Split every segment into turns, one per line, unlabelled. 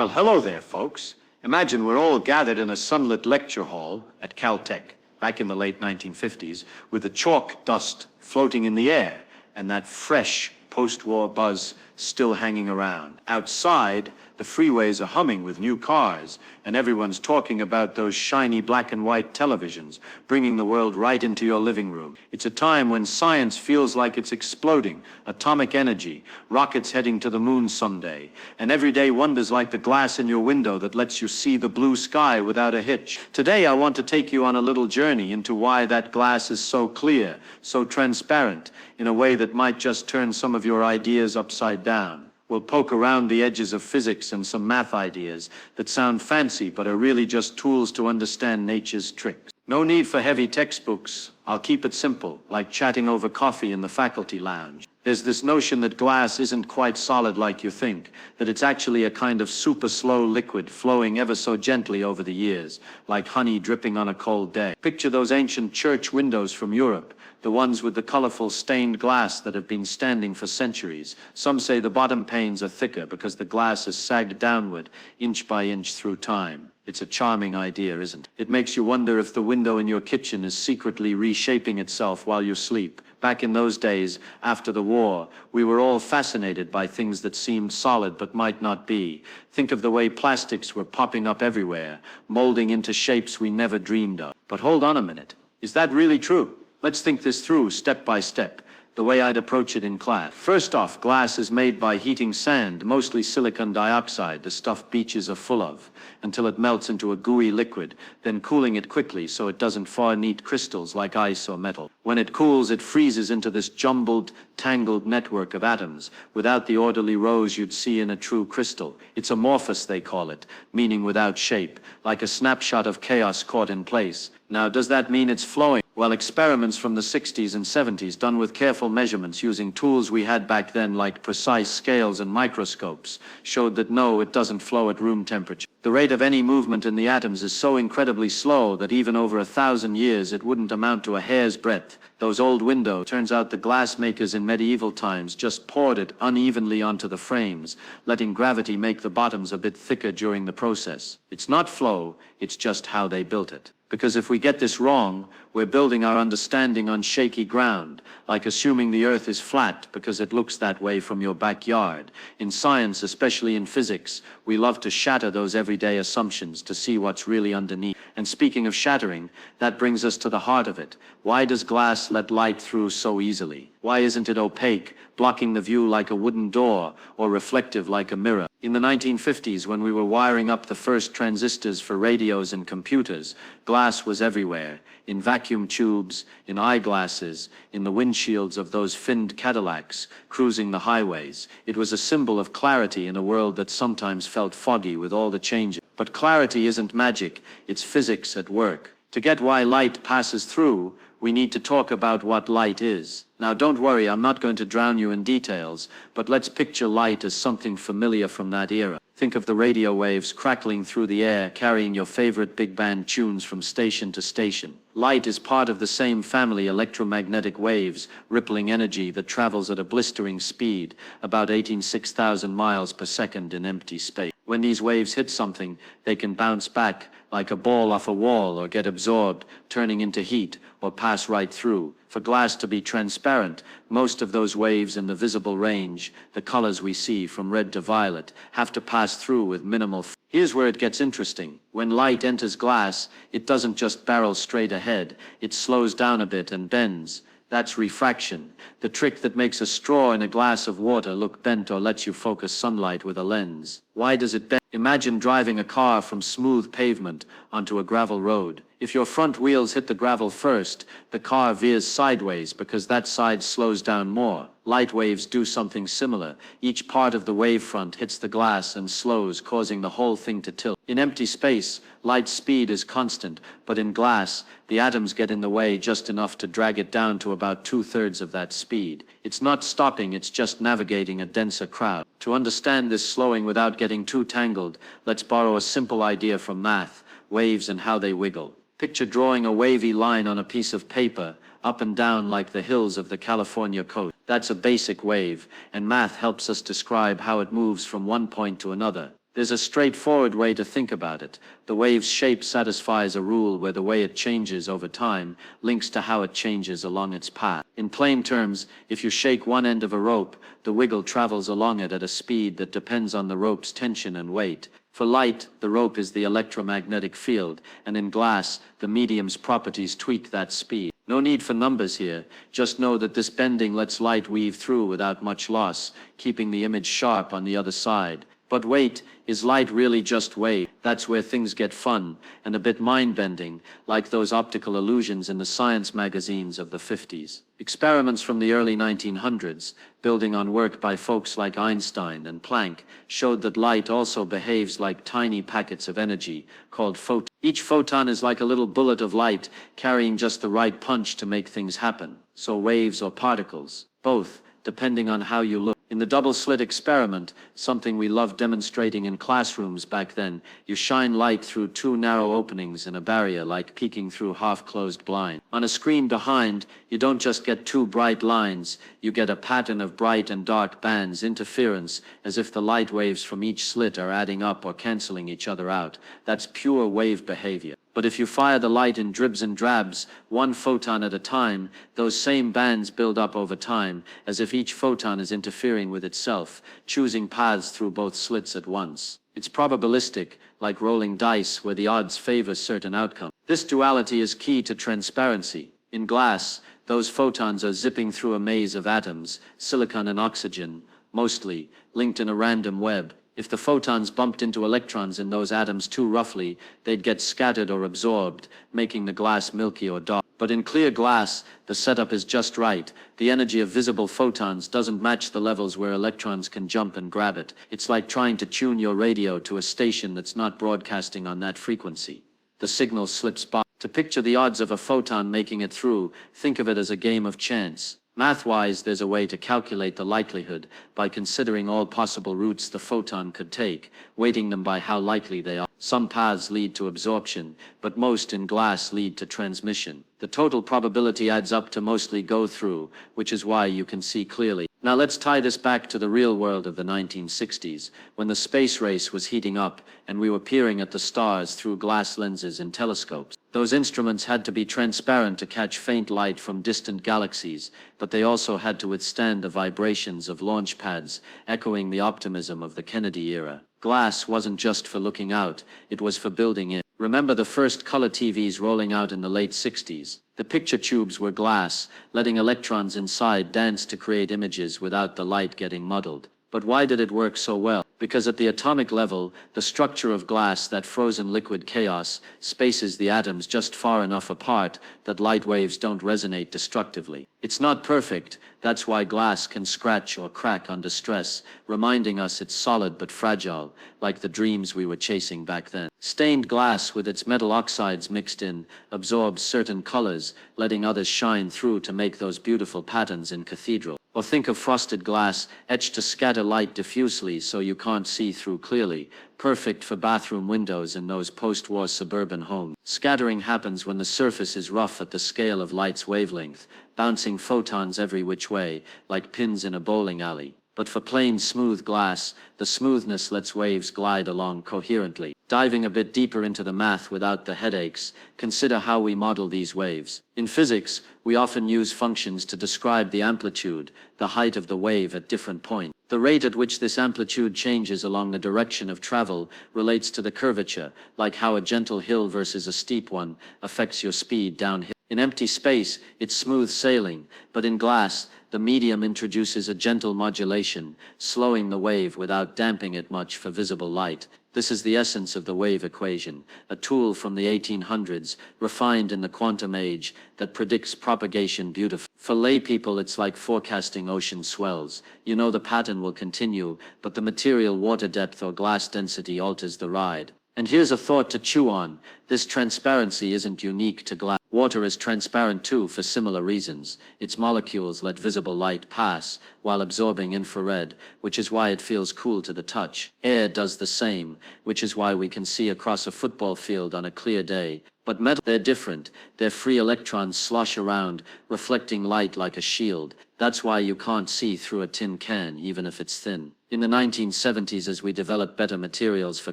Well, hello there, folks. Imagine we're all gathered in a sunlit lecture hall at Caltech back in the late 1950s with the chalk dust floating in the air and that fresh post-war buzz still hanging around. Outside, the freeways are humming with new cars, and everyone's talking about those shiny black and white televisions, bringing the world right into your living room. It's a time when science feels like it's exploding, atomic energy, rockets heading to the moon someday, and everyday wonders like the glass in your window that lets you see the blue sky without a hitch. Today, I want to take you on a little journey into why that glass is so clear, so transparent, in a way that might just turn some of your ideas upside down. We'll poke around the edges of physics and some math ideas that sound fancy but are really just tools to understand nature's tricks. No need for heavy textbooks. I'll keep it simple, like chatting over coffee in the faculty lounge. There's this notion that glass isn't quite solid like you think, that it's actually a kind of super slow liquid flowing ever so gently over the years, like honey dripping on a cold day. Picture those ancient church windows from Europe, the ones with the colorful stained glass that have been standing for centuries. Some say the bottom panes are thicker because the glass has sagged downward, inch by inch through time. It's a charming idea, isn't it? It makes you wonder if the window in your kitchen is secretly reshaping itself while you sleep. Back in those days, after the war, we were all fascinated by things that seemed solid but might not be. Think of the way plastics were popping up everywhere, molding into shapes we never dreamed of. But hold on a minute. Is that really true? Let's think this through step by step, the way I'd approach it in class. First off, glass is made by heating sand, mostly silicon dioxide, the stuff beaches are full of, until it melts into a gooey liquid, then cooling it quickly so it doesn't form neat crystals like ice or metal. When it cools, it freezes into this jumbled, tangled network of atoms, without the orderly rows you'd see in a true crystal. It's amorphous, they call it, meaning without shape, like a snapshot of chaos caught in place. Now, does that mean it's flowing? Well, experiments from the 60s and 70s done with careful measurements using tools we had back then like precise scales and microscopes showed that no, it doesn't flow at room temperature. The rate of any movement in the atoms is so incredibly slow that even over 1,000 years it wouldn't amount to a hair's breadth. Those old windows, turns out the glass makers in medieval times just poured it unevenly onto the frames, letting gravity make the bottoms a bit thicker during the process. It's not flow, it's just how they built it. Because if we get this wrong, we're building our understanding on shaky ground, like assuming the Earth is flat because it looks that way from your backyard. In science, especially in physics, we love to shatter those everyday assumptions to see what's really underneath. And speaking of shattering, that brings us to the heart of it. Why does glass let light through so easily? Why isn't it opaque, blocking the view like a wooden door, or reflective like a mirror? In the 1950s, when we were wiring up the first transistors for radios and computers, glass was everywhere, in vacuum tubes, in eyeglasses, in the windshields of those finned Cadillacs, cruising the highways. It was a symbol of clarity in a world that sometimes felt foggy with all the changes. But clarity isn't magic, it's physics at work. To get why light passes through, we need to talk about what light is. Now don't worry, I'm not going to drown you in details, but let's picture light as something familiar from that era. Think of the radio waves crackling through the air, carrying your favorite big band tunes from station to station. Light is part of the same family, electromagnetic waves, rippling energy that travels at a blistering speed, about 86,000 miles per second in empty space. When these waves hit something, they can bounce back like a ball off a wall or get absorbed, turning into heat, or pass right through. For glass to be transparent, most of those waves in the visible range, the colors we see from red to violet, have to pass through with minimal Here's where it gets interesting. When light enters glass, it doesn't just barrel straight ahead, it slows down a bit and bends. That's refraction, the trick that makes a straw in a glass of water look bent or lets you focus sunlight with a lens. Why does it bend? Imagine driving a car from smooth pavement onto a gravel road. If your front wheels hit the gravel first, the car veers sideways because that side slows down more. Light waves do something similar. Each part of the wavefront hits the glass and slows, causing the whole thing to tilt. In empty space, light's speed is constant, but in glass, the atoms get in the way just enough to drag it down to about 2/3 of that speed. It's not stopping, it's just navigating a denser crowd. To understand this slowing without getting too tangled, let's borrow a simple idea from math, waves and how they wiggle. Picture drawing a wavy line on a piece of paper, up and down like the hills of the California coast. That's a basic wave, and math helps us describe how it moves from one point to another. There's a straightforward way to think about it. The wave's shape satisfies a rule where the way it changes over time links to how it changes along its path. In plain terms, if you shake one end of a rope, the wiggle travels along it at a speed that depends on the rope's tension and weight. For light, the rope is the electromagnetic field, and in glass, the medium's properties tweak that speed. No need for numbers here, just know that this bending lets light weave through without much loss, keeping the image sharp on the other side. But wait, is light really just wave? That's where things get fun, and a bit mind-bending, like those optical illusions in the science magazines of the 50s. Experiments from the early 1900s, building on work by folks like Einstein and Planck, showed that light also behaves like tiny packets of energy, called photons. Each photon is like a little bullet of light, carrying just the right punch to make things happen. So waves or particles, both, depending on how you look. In the double-slit experiment, something we loved demonstrating in classrooms back then, you shine light through two narrow openings in a barrier like peeking through half-closed blind. On a screen behind, you don't just get two bright lines, you get a pattern of bright and dark bands, interference, as if the light waves from each slit are adding up or canceling each other out. That's pure wave behavior. But if you fire the light in dribs and drabs, one photon at a time, those same bands build up over time, as if each photon is interfering with itself, choosing paths through both slits at once. It's probabilistic, like rolling dice where the odds favor certain outcomes. This duality is key to transparency. In glass, those photons are zipping through a maze of atoms, silicon and oxygen, mostly, linked in a random web. If the photons bumped into electrons in those atoms too roughly, they'd get scattered or absorbed, making the glass milky or dark. But in clear glass, the setup is just right. The energy of visible photons doesn't match the levels where electrons can jump and grab it. It's like trying to tune your radio to a station that's not broadcasting on that frequency. The signal slips by. To picture the odds of a photon making it through, think of it as a game of chance. Math-wise, there's a way to calculate the likelihood by considering all possible routes the photon could take, weighting them by how likely they are. Some paths lead to absorption, but most in glass lead to transmission. The total probability adds up to mostly go through, which is why you can see clearly. Now let's tie this back to the real world of the 1960s, when the space race was heating up and we were peering at the stars through glass lenses and telescopes. Those instruments had to be transparent to catch faint light from distant galaxies, but they also had to withstand the vibrations of launch pads, echoing the optimism of the Kennedy era. Glass wasn't just for looking out, it was for building in. Remember the first color TVs rolling out in the late 60s? The picture tubes were glass, letting electrons inside dance to create images without the light getting muddled. But why did it work so well? Because at the atomic level, the structure of glass, that frozen liquid chaos, spaces the atoms just far enough apart that light waves don't resonate destructively. It's not perfect, that's why glass can scratch or crack under stress, reminding us it's solid but fragile, like the dreams we were chasing back then. Stained glass with its metal oxides mixed in, absorbs certain colors, letting others shine through to make those beautiful patterns in cathedrals. Or think of frosted glass, etched to scatter light diffusely so you can't see through clearly, perfect for bathroom windows in those post-war suburban homes. Scattering happens when the surface is rough at the scale of light's wavelength, bouncing photons every which way, like pins in a bowling alley. But for plain smooth glass, the smoothness lets waves glide along coherently. Diving a bit deeper into the math without the headaches, consider how we model these waves. In physics, we often use functions to describe the amplitude, the height of the wave at different points. The rate at which this amplitude changes along the direction of travel relates to the curvature, like how a gentle hill versus a steep one affects your speed downhill. In empty space, it's smooth sailing, but in glass, the medium introduces a gentle modulation, slowing the wave without damping it much for visible light. This is the essence of the wave equation, a tool from the 1800s, refined in the quantum age, that predicts propagation beautifully. For lay people, it's like forecasting ocean swells. You know the pattern will continue, but the material water depth or glass density alters the ride. And here's a thought to chew on. This transparency isn't unique to glass. Water is transparent too for similar reasons. Its molecules let visible light pass while absorbing infrared, which is why it feels cool to the touch. Air does the same, which is why we can see across a football field on a clear day. But metal, they're different. Their free electrons slosh around, reflecting light like a shield. That's why you can't see through a tin can, even if it's thin.
In the 1970s, as we developed better materials for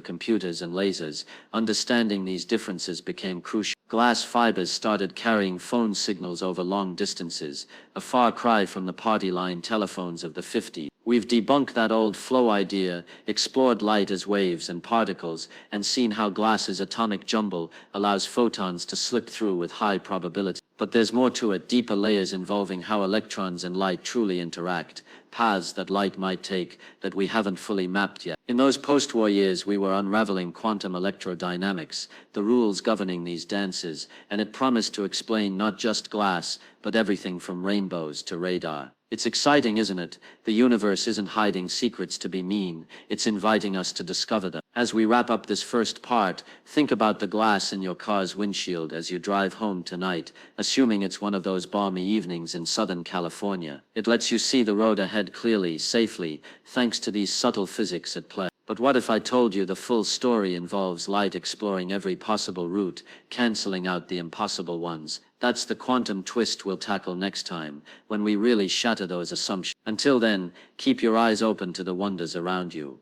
computers and lasers, understanding these differences became crucial. Glass fibers started carrying phone signals over long distances, a far cry from the party line telephones of the 50s. We've debunked that old flow idea, explored light as waves and particles, and seen how glass's atomic jumble allows photons to slip through with high probability. But there's more to it, deeper layers involving how electrons and light truly interact, paths that light might take that we haven't fully mapped yet. In those post-war years, we were unraveling quantum electrodynamics, the rules governing these dances, and it promised to explain not just glass, but everything from rainbows to radar. It's exciting, isn't it? The universe isn't hiding secrets to be mean, it's inviting us to discover them. As we wrap up this first part, think about the glass in your car's windshield as you drive home tonight, assuming it's one of those balmy evenings in Southern California. It lets you see the road ahead clearly, safely, thanks to these subtle physics at play. But what if I told you the full story involves light exploring every possible route, canceling out the impossible ones? That's the quantum twist we'll tackle next time, when we really shatter those assumptions. Until then, keep your eyes open to the wonders around you.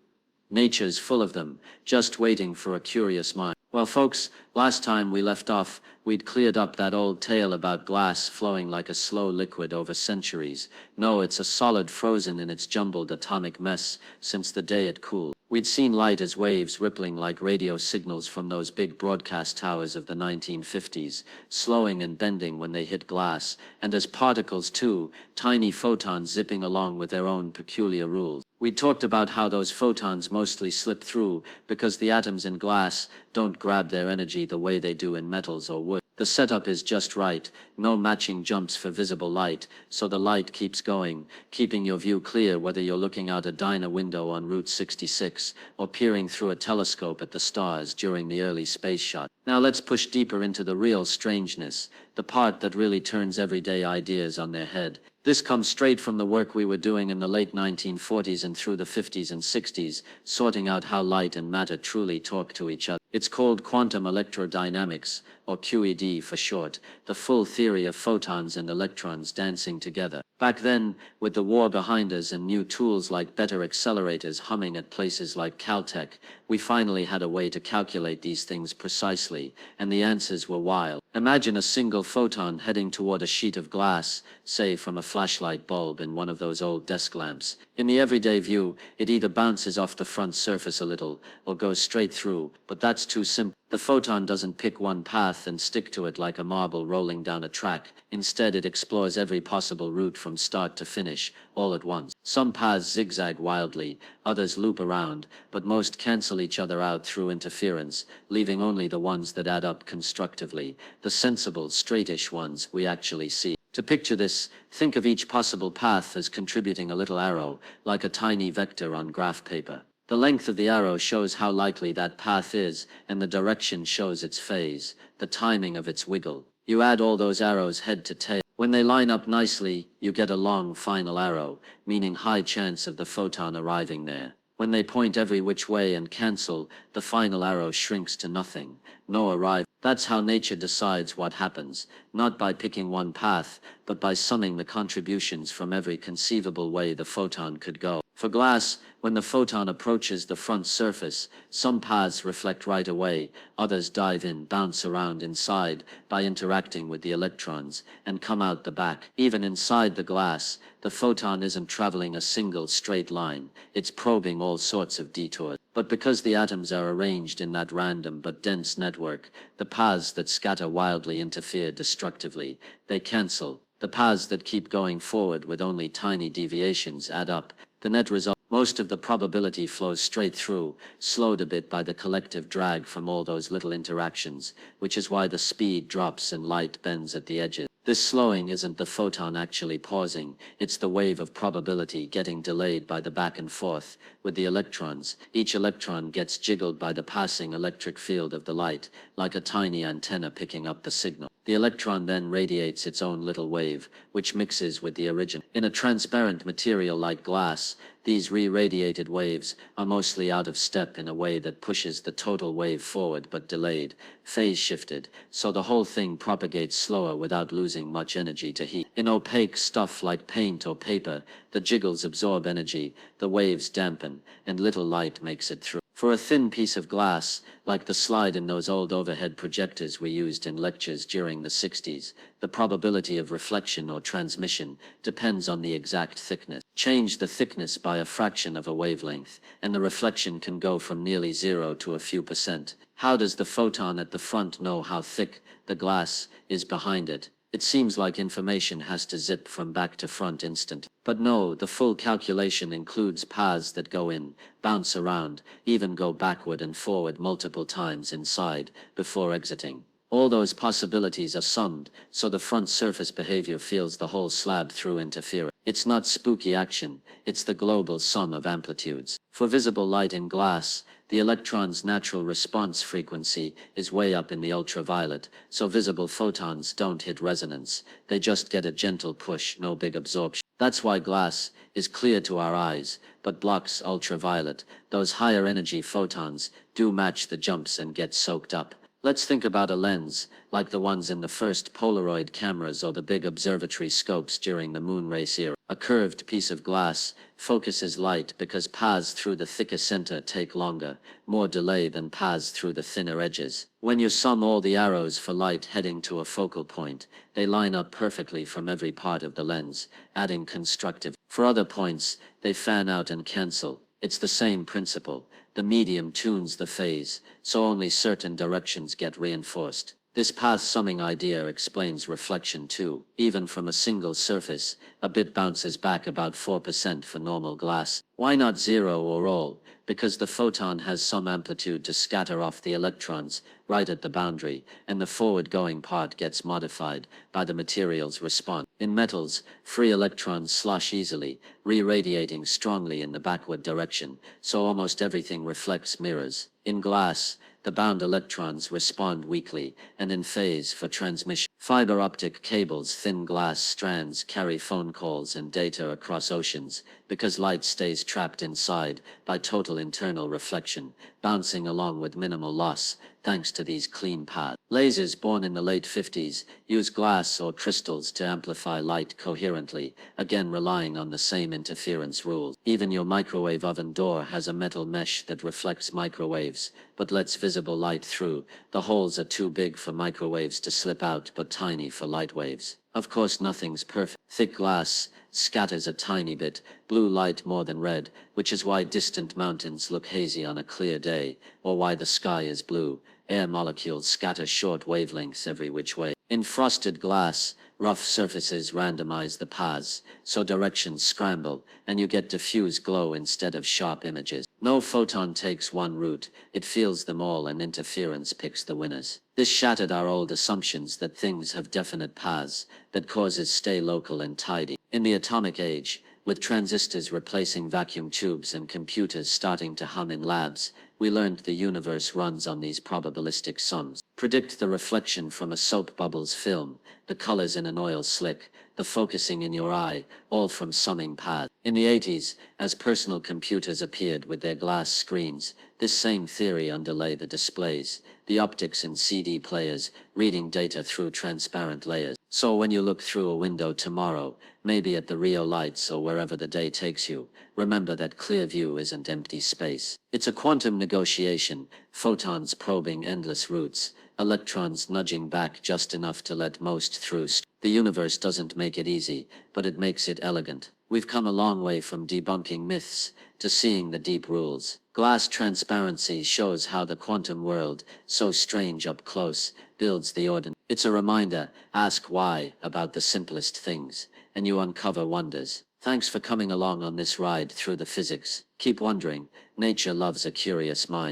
Nature's full of them, just waiting for a curious mind. Well, folks, last time we left off, we'd cleared up that old tale about glass flowing like a slow liquid over centuries. No, it's a solid frozen in its jumbled atomic mess since the day it cooled. We'd seen light as waves rippling like radio signals from those big broadcast towers of the 1950s, slowing and bending when they hit glass, and as particles too, tiny photons zipping along with their own peculiar rules. We talked about how those photons mostly slip through because the atoms in glass don't grab their energy the way they do in metals or wood. The setup is just right, no matching jumps for visible light, so the light keeps going, keeping your view clear whether you're looking out a diner window on Route 66 or peering through a telescope at the stars during the early space shot. Now let's push deeper into the real strangeness, the part that really turns everyday ideas on their head. This comes straight from the work we were doing in the late 1940s and through the 50s and 60s, sorting out how light and matter truly talk to each other. It's called quantum electrodynamics, or QED for short, the full theory of photons and electrons dancing together. Back then, with the war behind us and new tools like better accelerators humming at places like Caltech, we finally had a way to calculate these things precisely, and the answers were wild. Imagine a single photon heading toward a sheet of glass, say from a flashlight bulb in one of those old desk lamps. In the everyday view, it either bounces off the front surface a little, or goes straight through, but that's too simple. The photon doesn't pick one path and stick to it like a marble rolling down a track. Instead, it explores every possible route from start to finish, all at once. Some paths zigzag wildly, others loop around, but most cancel each other out through interference, leaving only the ones that add up constructively, the sensible, straightish ones we actually see. To picture this, think of each possible path as contributing a little arrow, like a tiny vector on graph paper. The length of the arrow shows how likely that path is, and the direction shows its phase, the timing of its wiggle. You add all those arrows head to tail. When they line up nicely, you get a long final arrow, meaning high chance of the photon arriving there. When they point every which way and cancel, the final arrow shrinks to nothing. No arrival. That's how nature decides what happens, not by picking one path, but by summing the contributions from every conceivable way the photon could go. For glass, when the photon approaches the front surface, some paths reflect right away, others dive in, bounce around inside by interacting with the electrons, and come out the back. Even inside the glass, the photon isn't traveling a single straight line, it's probing all sorts of detours. But because the atoms are arranged in that random but dense network, the paths that scatter wildly interfere destructively. They cancel. The paths that keep going forward with only tiny deviations add up. The net result, most of the probability flows straight through, slowed a bit by the collective drag from all those little interactions, which is why the speed drops and light bends at the edges. This slowing isn't the photon actually pausing, it's the wave of probability getting delayed by the back and forth with the electrons. Each electron gets jiggled by the passing electric field of the light, like a tiny antenna picking up the signal. The electron then radiates its own little wave, which mixes with the original. In a transparent material like glass, These re-radiated waves are mostly out of step in a way that pushes the total wave forward but delayed, phase shifted, so the whole thing propagates slower without losing much energy to heat. In opaque stuff like paint or paper, the jiggles absorb energy, the waves dampen, and little light makes it through. For a thin piece of glass, like the slide in those old overhead projectors we used in lectures during the 60s, the probability of reflection or transmission depends on the exact thickness. Change the thickness by a fraction of a wavelength, and the reflection can go from nearly 0 to a few %. How does the photon at the front know how thick the glass is behind it? It seems like information has to zip from back to front instant. But no, the full calculation includes paths that go in, bounce around, even go backward and forward multiple times inside, before exiting. All those possibilities are summed, so the front surface behavior feels the whole slab through interference. It's not spooky action, it's the global sum of amplitudes. For visible light in glass, the electron's natural response frequency is way up in the ultraviolet, so visible photons don't hit resonance, they just get a gentle push, no big absorption. That's why glass is clear to our eyes, but blocks ultraviolet. Those higher energy photons do match the jumps and get soaked up. Let's think about a lens, like the ones in the first Polaroid cameras or the big observatory scopes during the moon race era. A curved piece of glass focuses light because paths through the thicker center take longer, more delay than paths through the thinner edges. When you sum all the arrows for light heading to a focal point, they line up perfectly from every part of the lens, adding constructive. For other points, they fan out and cancel. It's the same principle. The medium tunes the phase, so only certain directions get reinforced. This path summing idea explains reflection too. Even from a single surface, a bit bounces back about 4% for normal glass. Why not 0 or all? Because the photon has some amplitude to scatter off the electrons right at the boundary, and the forward-going part gets modified by the material's response. In metals, free electrons slosh easily, re-radiating strongly in the backward direction, so almost everything reflects mirrors. In glass, the bound electrons respond weakly and in phase for transmission. Fiber optic cables, thin glass strands carry phone calls and data across oceans because light stays trapped inside by total internal reflection, bouncing along with minimal loss thanks to these clean paths. Lasers born in the late 50s use glass or crystals to amplify light coherently, again relying on the same interference rules. Even your microwave oven door has a metal mesh that reflects microwaves, but lets visible light through. The holes are too big for microwaves to slip out, but tiny for light waves. Of course, nothing's perfect. Thick glass scatters a tiny bit, blue light more than red, which is why distant mountains look hazy on a clear day, or why the sky is blue. Air molecules scatter short wavelengths every which way. In frosted glass, rough surfaces randomize the paths, so directions scramble, and you get diffuse glow instead of sharp images. No photon takes one route, it feels them all and interference picks the winners. This shattered our old assumptions that things have definite paths, that causes stay local and tidy. In the atomic age, with transistors replacing vacuum tubes and computers starting to hum in labs, we learned the universe runs on these probabilistic sums. Predict the reflection from a soap bubbles film, the colors in an oil slick, the focusing in your eye, all from summing paths. In the 80s, as personal computers appeared with their glass screens, this same theory underlay the displays, the optics in CD players, reading data through transparent layers. So when you look through a window tomorrow, maybe at the Rio lights or wherever the day takes you, remember that clear view isn't empty space. It's a quantum negotiation, photons probing endless routes, electrons nudging back just enough to let most through. The universe doesn't make it easy, but it makes it elegant. We've come a long way from debunking myths to seeing the deep rules. Glass transparency shows how the quantum world, so strange up close, builds the ordinary. It's a reminder, ask why about the simplest things, and you uncover wonders. Thanks for coming along on this ride through the physics. Keep wondering, nature loves a curious mind.